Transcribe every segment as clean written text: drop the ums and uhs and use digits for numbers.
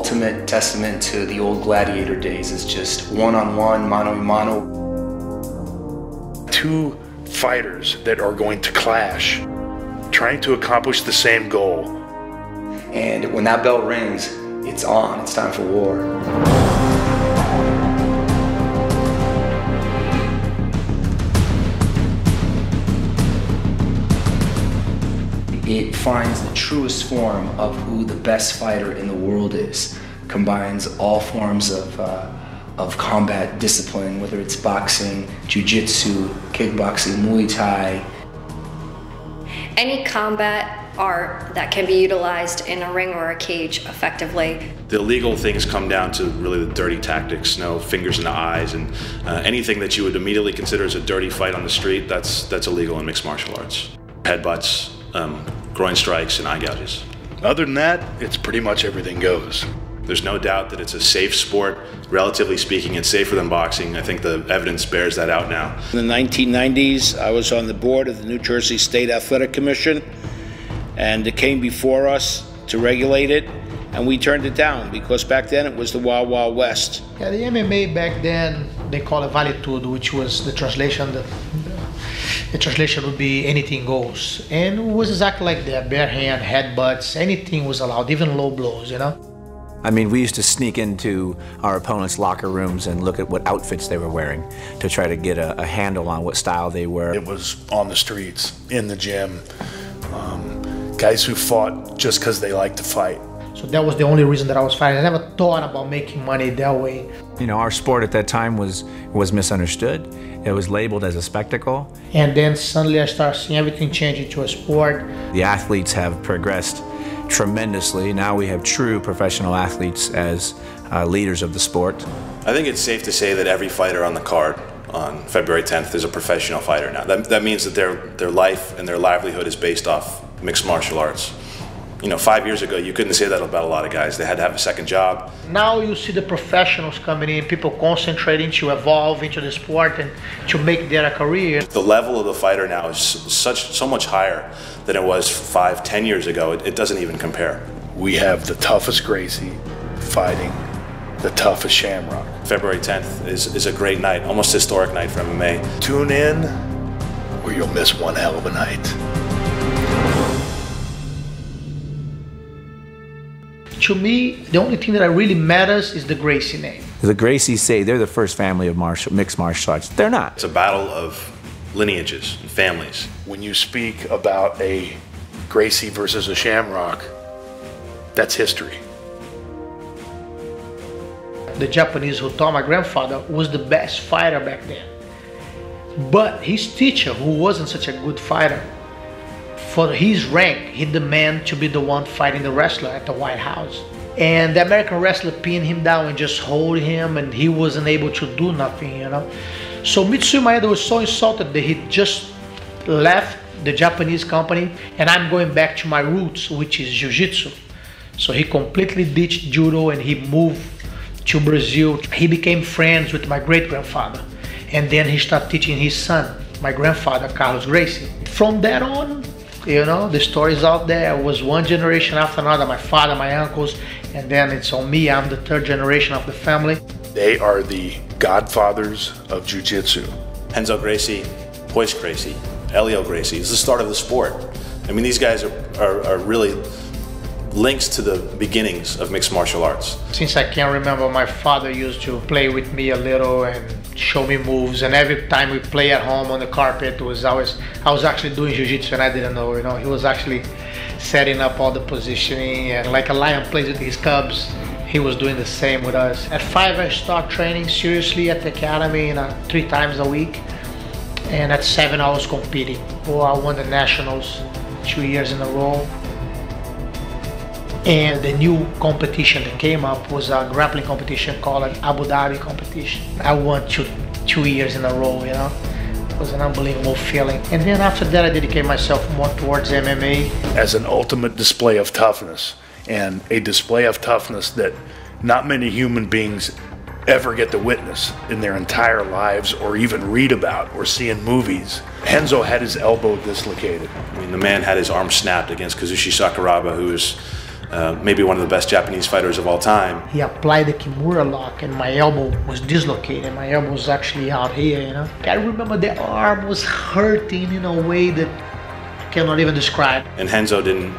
ultimate testament to the old gladiator days. It's just one-on-one, mano-a-mano. Two fighters that are going to clash, trying to accomplish the same goal. And when that bell rings, it's on. It's time for war. It finds the truest form of who the best fighter in the world is. Combines all forms of combat discipline, whether it's boxing, jiu-jitsu, kickboxing, Muay Thai. Any combat art that can be utilized in a ring or a cage effectively. The illegal things come down to really the dirty tactics, no fingers in the eyes, and anything that you would immediately consider as a dirty fight on the street, that's illegal in mixed martial arts. Headbutts, groin strikes, and eye gouges. Other than that, it's pretty much everything goes. There's no doubt that it's a safe sport. Relatively speaking, it's safer than boxing. I think the evidence bears that out now. In the 1990s, I was on the board of the New Jersey State Athletic Commission, and it came before us to regulate it, and we turned it down because back then it was the Wild Wild West. Yeah, the MMA back then, they call it Vale Tudo, which was the translation. The translation would be anything goes. And it was exactly like that, bare hand, headbutts, anything was allowed, even low blows, you know? I mean, we used to sneak into our opponents' locker rooms and look at what outfits they were wearing to try to get a handle on what style they were. It was on the streets, in the gym, guys who fought just because they liked to fight. So that was the only reason that I was fighting. I never thought about making money that way. You know, our sport at that time was misunderstood. It was labeled as a spectacle. And then suddenly I started seeing everything change into a sport. The athletes have progressed tremendously. Now we have true professional athletes as leaders of the sport. I think it's safe to say that every fighter on the card on February 10th is a professional fighter now. That means that their life and their livelihood is based off mixed martial arts. You know, 5 years ago, you couldn't say that about a lot of guys. They had to have a second job. Now you see the professionals coming in, people concentrating to evolve into the sport and to make their a career. The level of the fighter now is so much higher than it was 5, 10 years ago. It doesn't even compare. We have the toughest Gracie fighting the toughest Shamrock. February 10th is a great night, almost historic night for MMA. Tune in or you'll miss one hell of a night. To me, the only thing that really matters is the Gracie name. The Gracies say they're the first family of mixed martial arts. They're not. It's a battle of lineages and families. When you speak about a Gracie versus a Shamrock, that's history. The Japanese who taught my grandfather was the best fighter back then. But his teacher, who wasn't such a good fighter, for his rank, he demanded to be the one fighting the wrestler at the White House. And the American wrestler pinned him down and just hold him, and he wasn't able to do nothing, you know. So Mitsui Maeda was so insulted that he just left the Japanese company, and I'm going back to my roots, which is jiu-jitsu. So he completely ditched judo and he moved to Brazil. He became friends with my great-grandfather. And then he started teaching his son, my grandfather, Carlos Gracie. From that on, you know, the story's out there. It was one generation after another, my father, my uncles, and then it's on me. I'm the third generation of the family. They are the godfathers of jiu-jitsu. Renzo Gracie, Royce Gracie, Helio Gracie. It's the start of the sport. I mean, these guys are really links to the beginnings of mixed martial arts. Since I can remember, my father used to play with me a little and show me moves, and every time we play at home on the carpet, I was actually doing jiu-jitsu and I didn't know, you know. He was actually setting up all the positioning, and like a lion plays with his cubs, he was doing the same with us. At 5, I started training seriously at the academy 3 times a week, and at 7 I was competing. Oh, I won the nationals 2 years in a row. And the new competition that came up was a grappling competition called an Abu Dhabi competition. I won two years in a row, you know. It was an unbelievable feeling. And then after that, I dedicated myself more towards MMA. As an ultimate display of toughness, and a display of toughness that not many human beings ever get to witness in their entire lives or even read about or see in movies. Renzo had his elbow dislocated. I mean, the man had his arm snapped against Kazushi Sakuraba, who was maybe one of the best Japanese fighters of all time. He applied the Kimura lock and my elbow was dislocated. My elbow was actually out here, you know. I remember the arm was hurting in a way that I cannot even describe. And Renzo didn't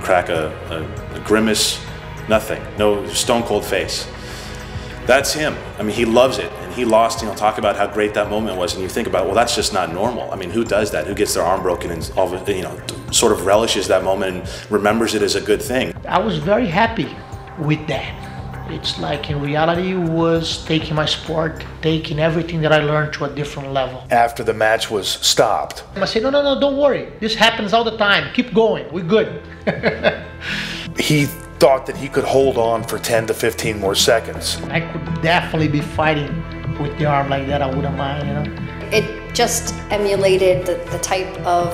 crack a grimace, nothing, no stone cold face. That's him. I mean, he loves it, and he lost, you know, talk about how great that moment was, and you think about, well, that's just not normal. I mean, who does that? Who gets their arm broken and all of it, you know, sort of relishes that moment and remembers it as a good thing? I was very happy with that. It's like, in reality, it was taking my sport, taking everything that I learned to a different level. After the match was stopped, I said, no, don't worry. This happens all the time. Keep going. We're good. he thought that he could hold on for 10 to 15 more seconds. I could definitely be fighting with the arm like that. I wouldn't mind, you know. It just emulated the type of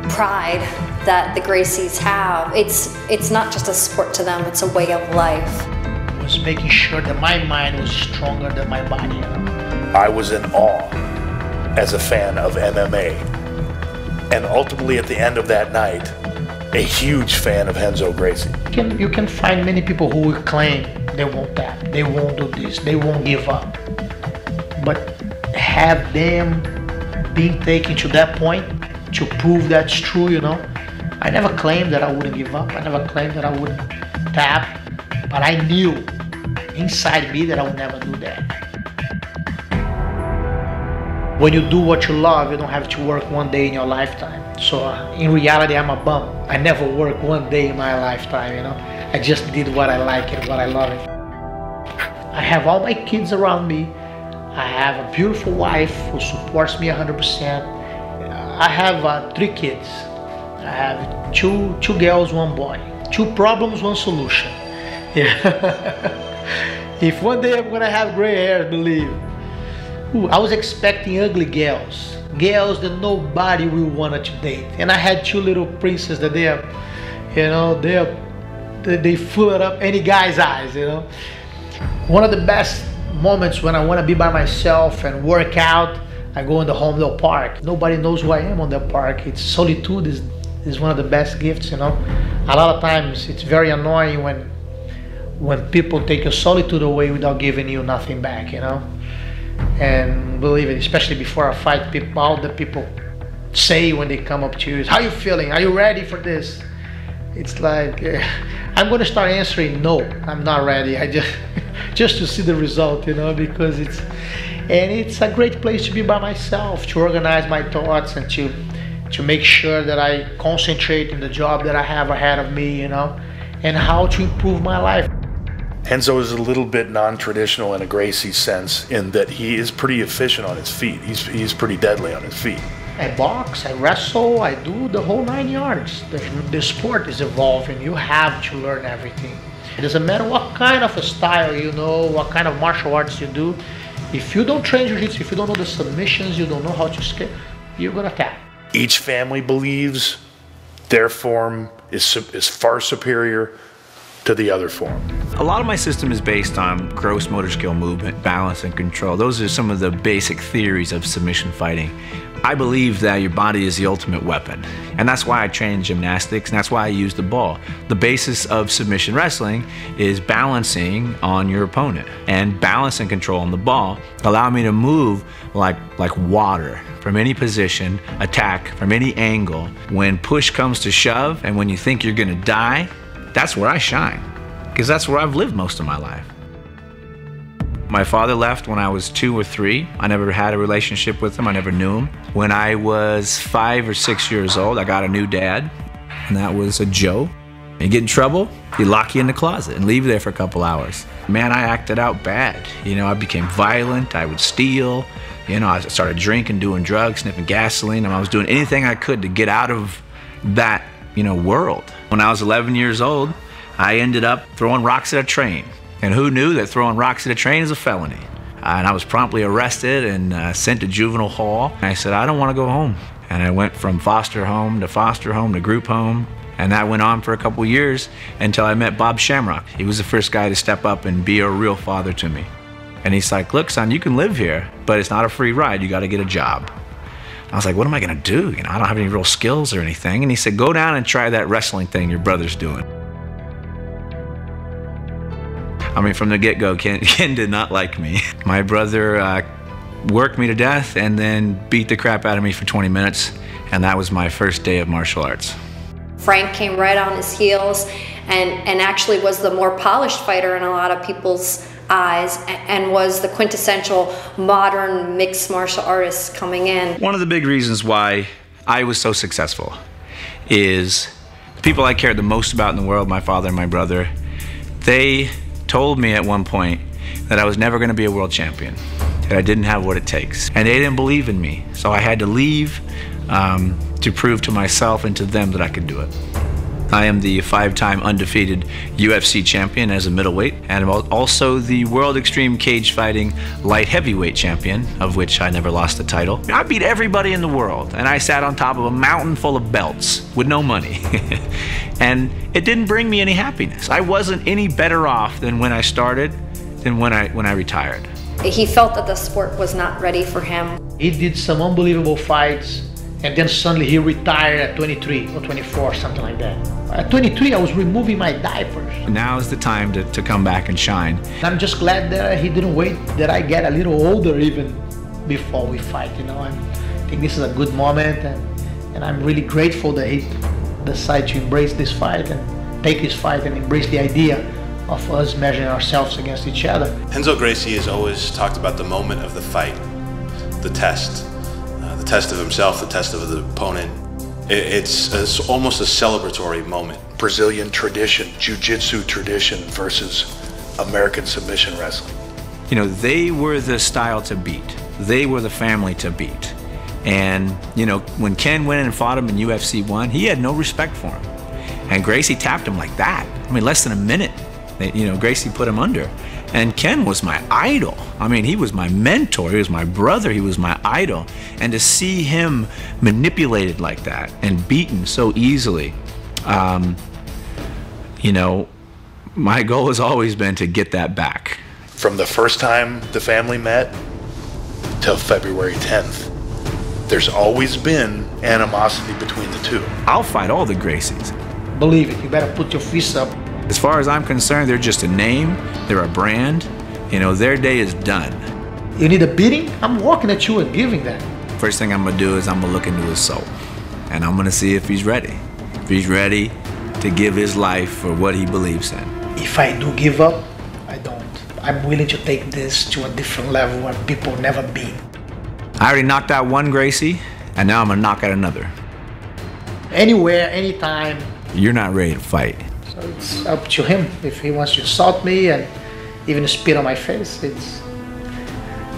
pride that the Gracies have. It's not just a sport to them, it's a way of life. I was making sure that my mind was stronger than my body, you know. I was in awe as a fan of MMA. And ultimately at the end of that night, a huge fan of Renzo Gracie. You can find many people who will claim they won't that, they won't do this, they won't give up. But have them being taken to that point to prove that's true, you know. I never claimed that I wouldn't give up. I never claimed that I wouldn't tap. But I knew inside me that I would never do that. When you do what you love, you don't have to work one day in your lifetime. So in reality, I'm a bum. I never worked one day in my lifetime, you know. I just did what I like and what I love it. I have all my kids around me. I have a beautiful wife who supports me 100%. I have 3 kids. I have two girls, 1 boy. 2 problems, 1 solution. Yeah. If one day I'm gonna have gray hair, believe. Ooh, I was expecting ugly girls that nobody will want to date. And I had 2 little princes that they are, you know, they fill it up any guy's eyes, you know. One of the best moments when I want to be by myself and work out, I go in the Homedale Park. Nobody knows who I am on that park. It's solitude is one of the best gifts, you know. A lot of times it's very annoying when people take your solitude away without giving you nothing back, you know. And believe it, especially before a fight, all the people say when they come up to you is, how you feeling? Are you ready for this? It's like, I'm going to start answering, no, I'm not ready. I just to see the result, you know, because it's a great place to be by myself, to organize my thoughts and to make sure that I concentrate in the job that I have ahead of me, you know, and how to improve my life. Renzo is a little bit non-traditional in a Gracie sense in that he is pretty efficient on his feet. He's pretty deadly on his feet. I box, I wrestle, I do the whole 9 yards. The sport is evolving. You have to learn everything. It doesn't matter what kind of a style you know, what kind of martial arts you do. If you don't train jiu-jitsu, if you don't know the submissions, you don't know how to skate, you're gonna tap. Each family believes their form is far superior to the other form. A lot of my system is based on gross motor skill, movement, balance, and control. Those are some of the basic theories of submission fighting. I believe that your body is the ultimate weapon, and that's why I train gymnastics, and that's why I use the ball. The basis of submission wrestling is balancing on your opponent, and balance and control on the ball allow me to move like water from any position, attack from any angle. When push comes to shove, and when you think you're gonna die, that's where I shine, because that's where I've lived most of my life. My father left when I was 2 or 3. I never had a relationship with him. I never knew him. When I was 5 or 6 years old, I got a new dad, and that was a Joe. You get in trouble, you lock you in the closet and leave you there for a couple hours. Man, I acted out bad. You know, I became violent. I would steal. You know, I started drinking, doing drugs, sniffing gasoline, and I was doing anything I could to get out of that, you know, world. When I was 11 years old, I ended up throwing rocks at a train. And who knew that throwing rocks at a train is a felony? And I was promptly arrested and sent to juvenile hall. And I said, I don't want to go home. And I went from foster home to group home. And that went on for a couple years until I met Bob Shamrock. He was the first guy to step up and be a real father to me. And he's like, look, son, you can live here, but it's not a free ride. You got to get a job. I was like, what am I gonna do? You know, I don't have any real skills or anything. And he said, go down and try that wrestling thing your brother's doing. I mean, from the get-go, Ken did not like me. My brother worked me to death and then beat the crap out of me for 20 minutes. And that was my first day of martial arts. Frank came right on his heels and actually was the more polished fighter in a lot of people's eyes and was the quintessential modern mixed martial artist coming in. One of the big reasons why I was so successful is the people I cared the most about in the world, my father and my brother, they told me at one point that I was never going to be a world champion, that I didn't have what it takes. And they didn't believe in me, so I had to leave to prove to myself and to them that I could do it. I am the 5-time undefeated UFC champion as a middleweight, and I'm also the World Extreme Cage Fighting Light Heavyweight champion, of which I never lost the title. I beat everybody in the world, and I sat on top of a mountain full of belts with no money. And it didn't bring me any happiness. I wasn't any better off than when I started, than when I retired. He felt that the sport was not ready for him. He did some unbelievable fights, and then suddenly he retired at 23 or 24, something like that. At 23, I was removing my diapers. Now is the time to come back and shine. I'm just glad that he didn't wait that I get a little older even before we fight, you know. I think this is a good moment, and I'm really grateful that he decided to embrace this fight and take this fight and embrace the idea of us measuring ourselves against each other. Renzo Gracie has always talked about the moment of the fight, the test of himself, the test of the opponent. It's almost a celebratory moment. Brazilian tradition, jiu-jitsu tradition versus American submission wrestling. You know, they were the style to beat. They were the family to beat. And, you know, when Ken went in and fought him in UFC 1, he had no respect for him. And Gracie tapped him like that. I mean, less than a minute. You know, Gracie put him under. And Ken was my idol. I mean, he was my mentor. He was my brother. He was my idol. And to see him manipulated like that and beaten so easily, you know, my goal has always been to get that back. From the first time the family met till February 10th, there's always been animosity between the two. I'll fight all the Gracies. Believe it, you better put your fists up. As far as I'm concerned, they're just a name, they're a brand. You know, their day is done. You need a beating? I'm walking at you and giving that. First thing I'm gonna do is I'm gonna look into his soul. And I'm gonna see if he's ready. If he's ready to give his life for what he believes in. If I do give up, I don't. I'm willing to take this to a different level where people never been. I already knocked out one Gracie, and now I'm gonna knock out another. Anywhere, anytime. You're not ready to fight. So it's up to him. If he wants to assault me and even spit on my face, it's,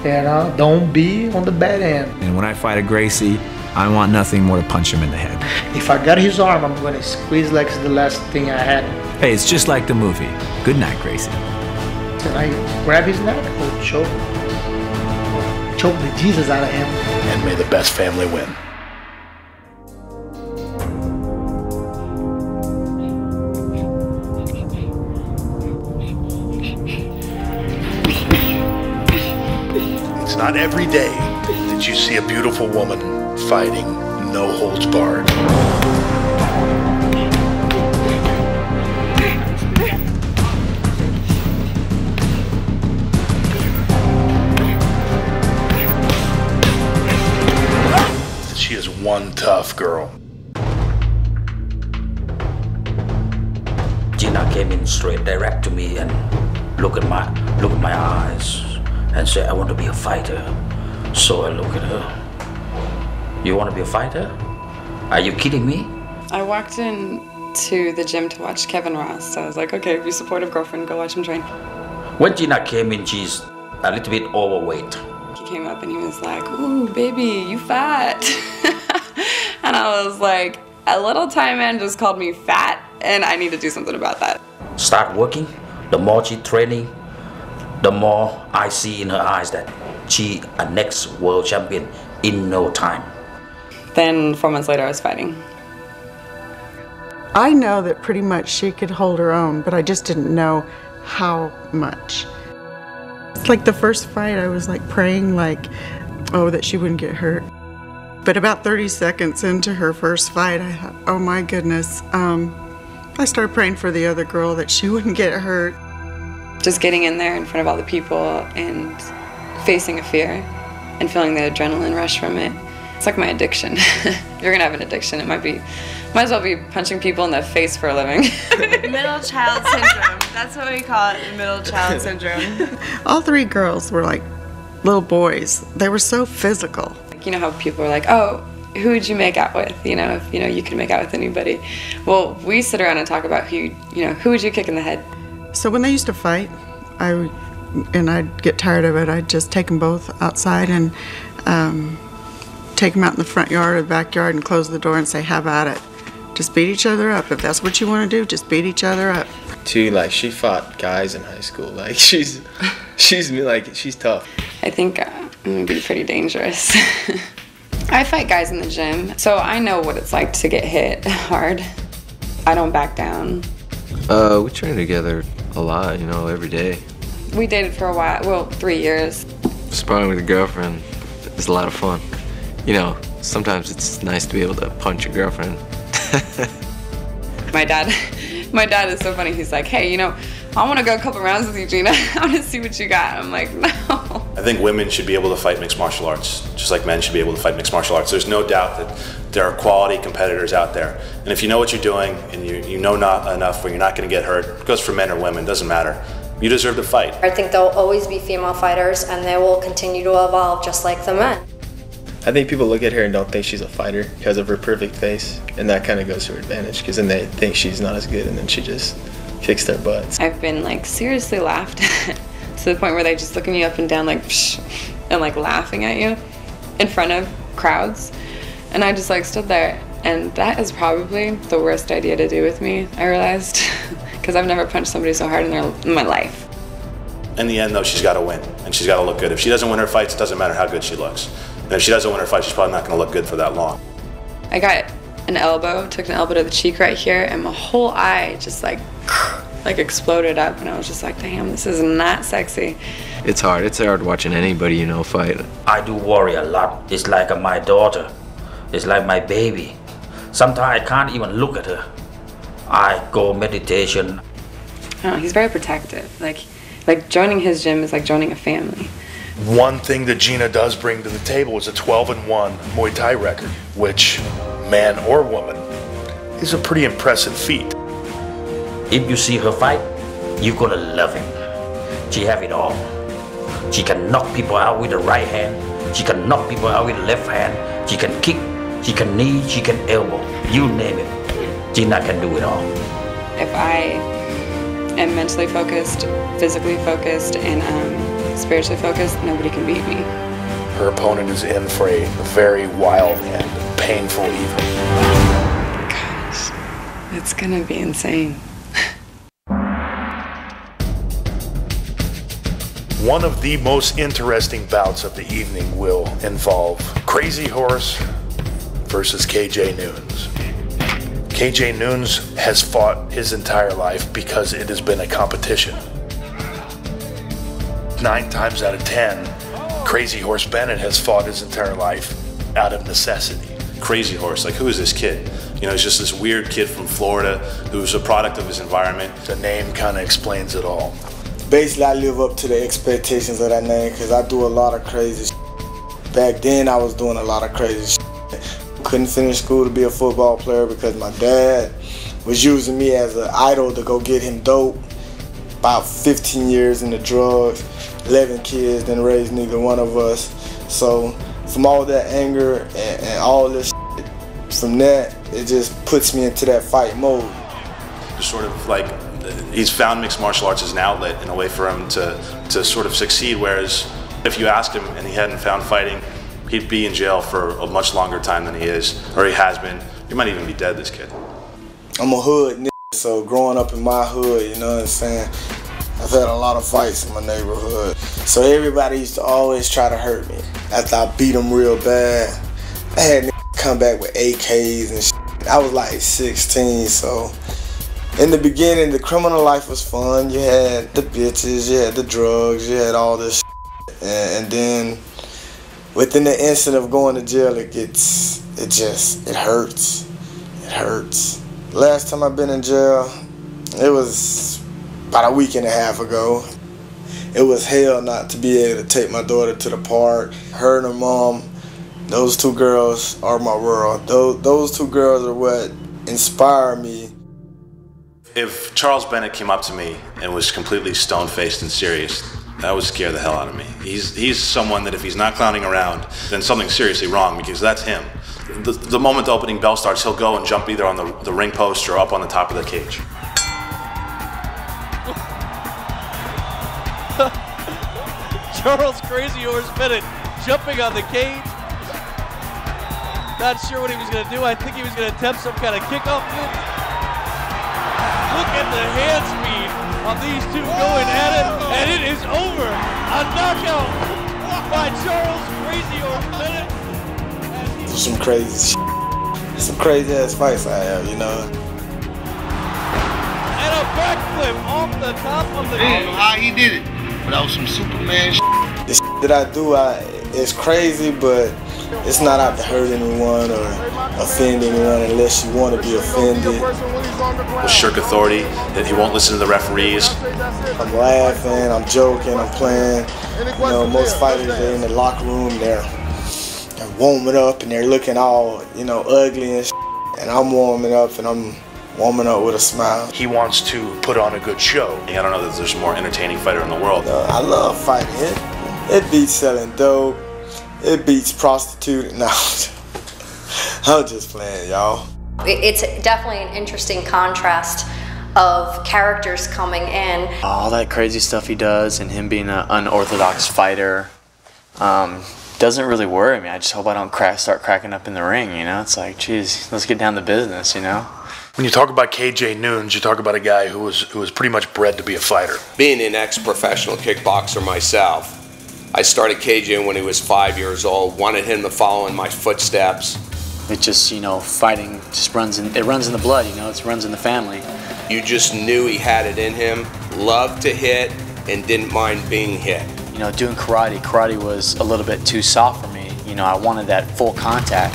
you know, don't be on the bad end. And when I fight a Gracie, I want nothing more to punch him in the head. If I got his arm, I'm gonna squeeze like it's the last thing I had. Hey, it's just like the movie. Good night, Gracie. Can I grab his neck or choke the Jesus out of him? And may the best family win. It's not every day that you see a beautiful woman fighting no holds barred. She is one tough girl. Gina came in straight, direct to me, and look at my eyes, and said, "I want to be a fighter." So I look at her. "You want to be a fighter? Are you kidding me?" I walked in to the gym to watch Kevin Ross, so I was like, "Okay, if you're a supportive girlfriend, go watch him train." When Gina came in, she's a little bit overweight. He came up and he was like, "Ooh, baby, you fat." And I was like, a little Thai man just called me fat, and I need to do something about that. Start working. The more she training, the more I see in her eyes that she a next world champion in no time. Then 4 months later, I was fighting. I know that pretty much she could hold her own, but I just didn't know how much. It's like the first fight, I was like praying like, oh, that she wouldn't get hurt. But about 30 seconds into her first fight, I thought, oh my goodness. I started praying for the other girl that she wouldn't get hurt. Just getting in there in front of all the people and facing a fear and feeling the adrenaline rush from it. It's like my addiction. You're gonna have an addiction. Might as well be punching people in the face for a living. Middle child syndrome. That's what we call it, middle child syndrome. All three girls were like little boys. They were so physical. You know how people are like, oh, who would you make out with? You know, if you could make out with anybody. Well, we sit around and talk about who would you kick in the head? So when they used to fight, I'd get tired of it. I'd just take them both outside and take them out in the front yard or the backyard and close the door and say, how about it? Just beat each other up. If that's what you want to do, just beat each other up. She fought guys in high school. Like she's tough. I think I'm gonna be pretty dangerous. I fight guys in the gym, so I know what it's like to get hit hard. I don't back down. We train together a lot, every day. We dated for a while, well, 3 years. Sparring with a girlfriend is a lot of fun. Sometimes it's nice to be able to punch your girlfriend. My dad is so funny. He's like, hey, I want to go a couple rounds with you, Gina. I want to see what you got. I'm like, no. I think women should be able to fight mixed martial arts, just like men should be able to fight mixed martial arts. There's no doubt that there are quality competitors out there. And if you know what you're doing and you know not enough where you're not going to get hurt, it goes for men or women, doesn't matter. You deserve to fight. I think there'll always be female fighters, and they will continue to evolve just like the men. I think people look at her and don't think she's a fighter because of her perfect face, and that kind of goes to her advantage because then they think she's not as good and then she just kicks their butts. I've been seriously laughed at to the point where they just looking you up and down psh, and laughing at you in front of crowds, and I just stood there, and that is probably the worst idea to do with me, I realized, because I've never punched somebody so hard in my life. In the end though, she's got to win and she's got to look good. If she doesn't win her fights, it doesn't matter how good she looks. And if she doesn't win her fight, she's probably not going to look good for that long. I got took an elbow to the cheek right here, and my whole eye just exploded up, and I was just like, damn, this is not sexy. It's hard. It's hard watching anybody, fight. I do worry a lot. It's like my daughter. It's like my baby. Sometimes I can't even look at her. I go meditation. He's very protective. Like joining his gym is like joining a family. One thing that Gina does bring to the table is a 12-1 Muay Thai record, which, man or woman, is a pretty impressive feat. If you see her fight, you're gonna love him. She have it all. She can knock people out with the right hand. She can knock people out with the left hand. She can kick, she can knee, she can elbow. You name it. Gina can do it all. If I am mentally focused, physically focused, and spiritually focused, nobody can beat me. Her opponent is in for a very wild and painful evening. Gosh, it's gonna be insane. One of the most interesting bouts of the evening will involve Crazy Horse versus KJ Noons. KJ Noons has fought his entire life because it has been a competition. 9 times out of 10, Crazy Horse Bennett has fought his entire life out of necessity. Crazy Horse, who is this kid? He's just this weird kid from Florida who's a product of his environment. The name kind of explains it all. Basically, I live up to the expectations of that name because I do a lot of crazy shit. Back then, I was doing a lot of crazy shit. Couldn't finish school to be a football player because my dad was using me as an idol to go get him dope. About 15 years in the drugs, 11 kids, didn't raise neither one of us. So from all that anger and all this shit, from that, it just puts me into that fight mode. Just sort of he's found mixed martial arts as an outlet and a way for him to sort of succeed, whereas if you asked him and he hadn't found fighting, he'd be in jail for a much longer time than he is, or he has been. He might even be dead, this kid. I'm a hood nigga, so growing up in my hood, you know what I'm saying, I've had a lot of fights in my neighborhood. So everybody used to always try to hurt me. After I beat them real bad, I had niggas come back with AKs and shit. I was 16, so in the beginning, the criminal life was fun. You had the bitches, you had the drugs, you had all this shit. And then within the instant of going to jail, it hurts. It hurts. Last time I've been in jail, it was about a week and a half ago. It was hell not to be able to take my daughter to the park. Her and her mom, those two girls are my world. Those two girls are what inspire me. If Charles Bennett came up to me and was completely stone-faced and serious, that would scare the hell out of me. He's someone that if he's not clowning around, then something's seriously wrong, because that's him. The moment the opening bell starts, he'll go and jump either on the ring post or up on the top of the cage. Charles Crazy Horse Bennett jumping on the cage. Not sure what he was going to do. I think he was going to attempt some kind of kickoff move. Look at the hand speed of these two going at it, and it is over. A knockout by Charles Crazy Horse Bennett. Some crazy ass fights I have, you know. And a backflip off the top of the cage. I don't know how he did it, but that was some Superman shit. The shit that I do, it's crazy, but it's not out to hurt anyone or offend anyone unless you want to be offended. With shirk authority, that he won't listen to the referees. I'm laughing, I'm joking, I'm playing. You know, most fighters, they're in the locker room, they're warming up and they're looking all, you know, ugly and shit. And I'm warming up and I'm warming up with a smile. He wants to put on a good show. I don't know that there's a more entertaining fighter in the world. I love fighting. It beats selling dope. It beats prostituting. No, I'm just playing, y'all. It's definitely an interesting contrast of characters coming in. All that crazy stuff he does and him being an unorthodox fighter doesn't really worry me. I just hope I don't start cracking up in the ring, you know? It's like, geez, let's get down to business, you know? When you talk about KJ Noons, you talk about a guy who was pretty much bred to be a fighter. Being an ex-professional kickboxer myself, I started KJ when he was 5 years old, wanted him to follow in my footsteps. It just, you know, fighting just runs in the blood, you know, it runs in the family. You just knew he had it in him, loved to hit, and didn't mind being hit. You know, doing karate was a little bit too soft for me. You know, I wanted that full contact,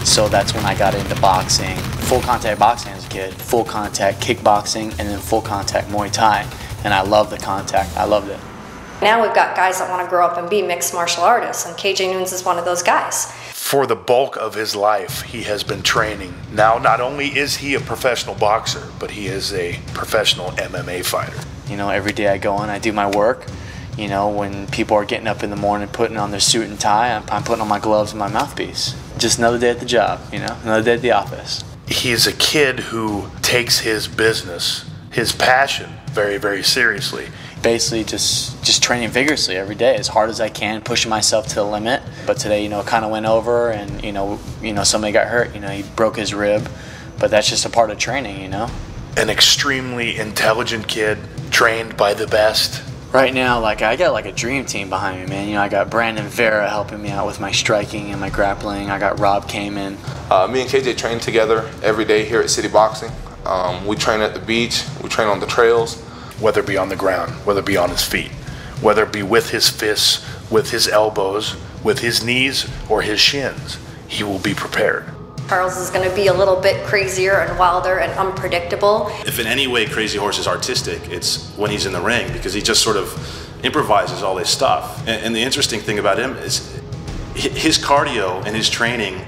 so that's when I got into boxing. Full contact boxing as a kid, full contact kickboxing, and then full contact Muay Thai. And I loved the contact, I loved it. Now we've got guys that want to grow up and be mixed martial artists, and KJ Noons is one of those guys. For the bulk of his life, he has been training. Now, not only is he a professional boxer, but he is a professional MMA fighter. You know, every day I go in, I do my work. You know, when people are getting up in the morning, putting on their suit and tie, I'm putting on my gloves and my mouthpiece. Just another day at the job, you know, another day at the office. He's a kid who takes his business, his passion, very, very seriously. Basically just training vigorously every day, as hard as I can, pushing myself to the limit. But today, you know, it kind of went over, and you know, somebody got hurt. You know, he broke his rib, but that's just a part of training, you know. An extremely intelligent kid, trained by the best. Right now, I got a dream team behind me, man. You know, I got Brandon Vera helping me out with my striking and my grappling. I got Rob Kamen. Me and KJ train together every day here at City Boxing. We train at the beach, we train on the trails. Whether it be on the ground, whether it be on his feet, whether it be with his fists, with his elbows, with his knees, or his shins, he will be prepared. Charles is going to be a little bit crazier and wilder and unpredictable. If in any way Crazy Horse is artistic, it's when he's in the ring, because he just sort of improvises all this stuff. And the interesting thing about him is his cardio and his training,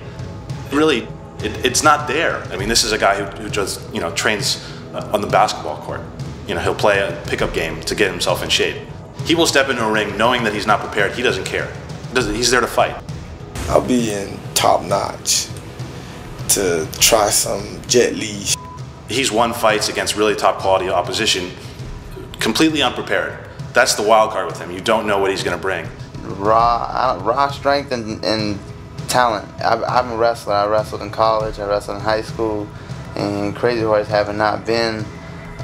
really, it's not there. I mean, this is a guy who just, you know, trains on the basketball court. You know, he'll play a pickup game to get himself in shape. He will step into a ring knowing that he's not prepared. He doesn't care. He's there to fight. I'll be in top notch to try some Jet Li. He's won fights against really top quality opposition completely unprepared. That's the wild card with him. You don't know what he's going to bring. Raw strength and talent. I'm a wrestler. I wrestled in college. I wrestled in high school. And Crazy Horse, having not been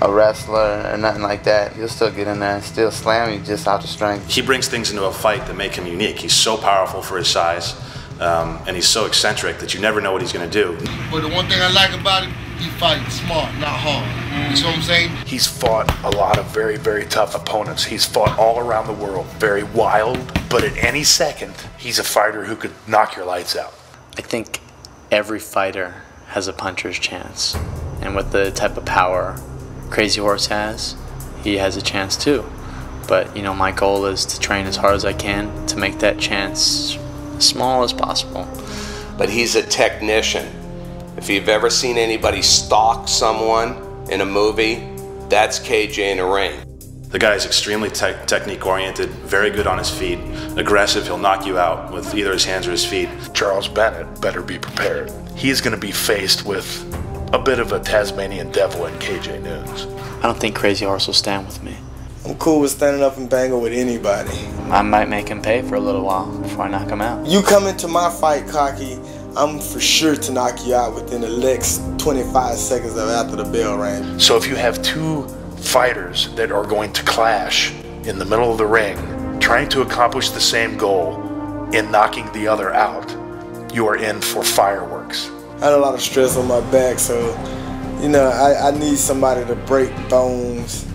a wrestler or nothing like that, he'll still get in there and still slam you just out of strength. He brings things into a fight that make him unique. He's so powerful for his size, and he's so eccentric that you never know what he's going to do. But the one thing I like about him, he fight smart, not hard. You see what I'm saying? He's fought a lot of very, very tough opponents. He's fought all around the world. Very wild, but at any second, he's a fighter who could knock your lights out. I think every fighter has a puncher's chance. And with the type of power Crazy Horse has, he has a chance too. But, you know, my goal is to train as hard as I can to make that chance as small as possible. But he's a technician. If you've ever seen anybody stalk someone in a movie, that's KJ in a ring. The guy is extremely technique oriented, very good on his feet, aggressive. He'll knock you out with either his hands or his feet. Charles Bennett better be prepared. He's going to be faced with a bit of a Tasmanian devil in KJ Noons. I don't think Crazy Horse will stand with me. I'm cool with standing up and banging with anybody. I might make him pay for a little while before I knock him out. You come into my fight cocky, I'm for sure to knock you out within the next 25 seconds of after the bell rang. So if you have two fighters that are going to clash in the middle of the ring, trying to accomplish the same goal in knocking the other out, you are in for fireworks. I had a lot of stress on my back, so, you know, I need somebody to break bones.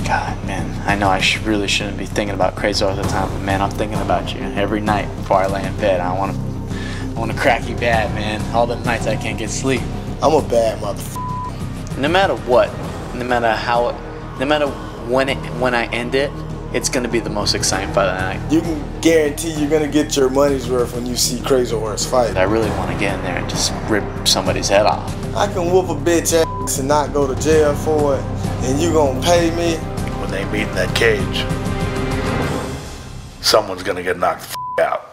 God, man, I know I really shouldn't be thinking about Crazy all the time, but man, I'm thinking about you every night before I lay in bed. I want to crack you bad, man. All the nights I can't get sleep. I'm a bad motherfucker. No matter what, no matter when I end it, it's gonna be the most exciting fight of the night. You can guarantee you're gonna get your money's worth when you see Crazy Horse fight. I really want to get in there and just rip somebody's head off. I can whoop a bitch ass and not go to jail for it, and you gonna pay me? When they meet in that cage, someone's gonna get knocked the out.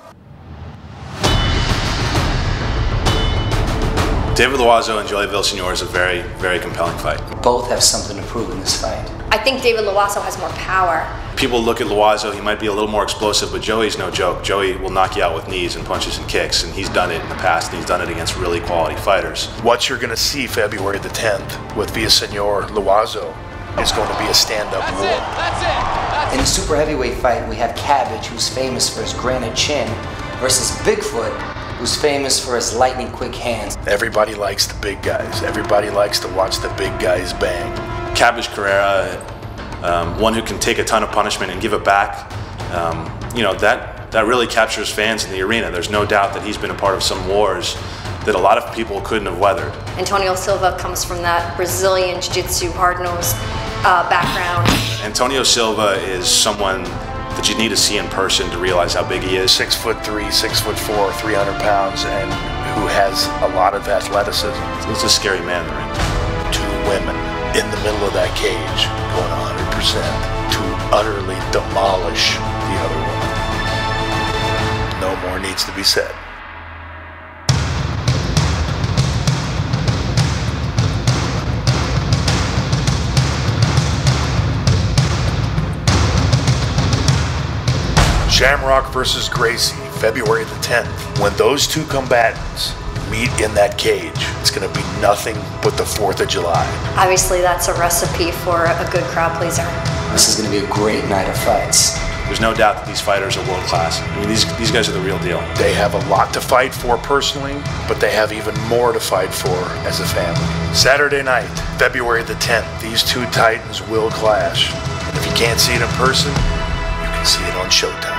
David Loiseau and Joey Villasenor is a very, very compelling fight. Both have something to prove in this fight. I think David Loiseau has more power. People look at Loiseau, he might be a little more explosive, but Joey's no joke. Joey will knock you out with knees and punches and kicks, and he's done it in the past, and he's done it against really quality fighters. What you're gonna see February the 10th with Villasenor Loiseau is going to be a stand-up war. That's it. In the super heavyweight fight, we have Cabbage, who's famous for his granite chin, versus Bigfoot, who's famous for his lightning quick hands. Everybody likes the big guys. Everybody likes to watch the big guys bang. Cabbage Carrera, one who can take a ton of punishment and give it back, you know, that really captures fans in the arena. There's no doubt that he's been a part of some wars that a lot of people couldn't have weathered. Antonio Silva comes from that Brazilian jiu-jitsu hard-nosed background. Antonio Silva is someone that you need to see in person to realize how big he is. 6'3", 6'4", 300 pounds, and who has a lot of athleticism. He's a scary man in the ring. Two women in the middle of that cage going 100% to utterly demolish the other woman. No more needs to be said. Shamrock versus Gracie, February the 10th. When those two combatants meet in that cage, it's going to be nothing but the 4th of July. Obviously, that's a recipe for a good crowd pleaser. This is going to be a great night of fights. There's no doubt that these fighters are world class. I mean, these guys are the real deal. They have a lot to fight for personally, but they have even more to fight for as a family. Saturday night, February the 10th, these two titans will clash. And if you can't see it in person, you can see it on Showtime.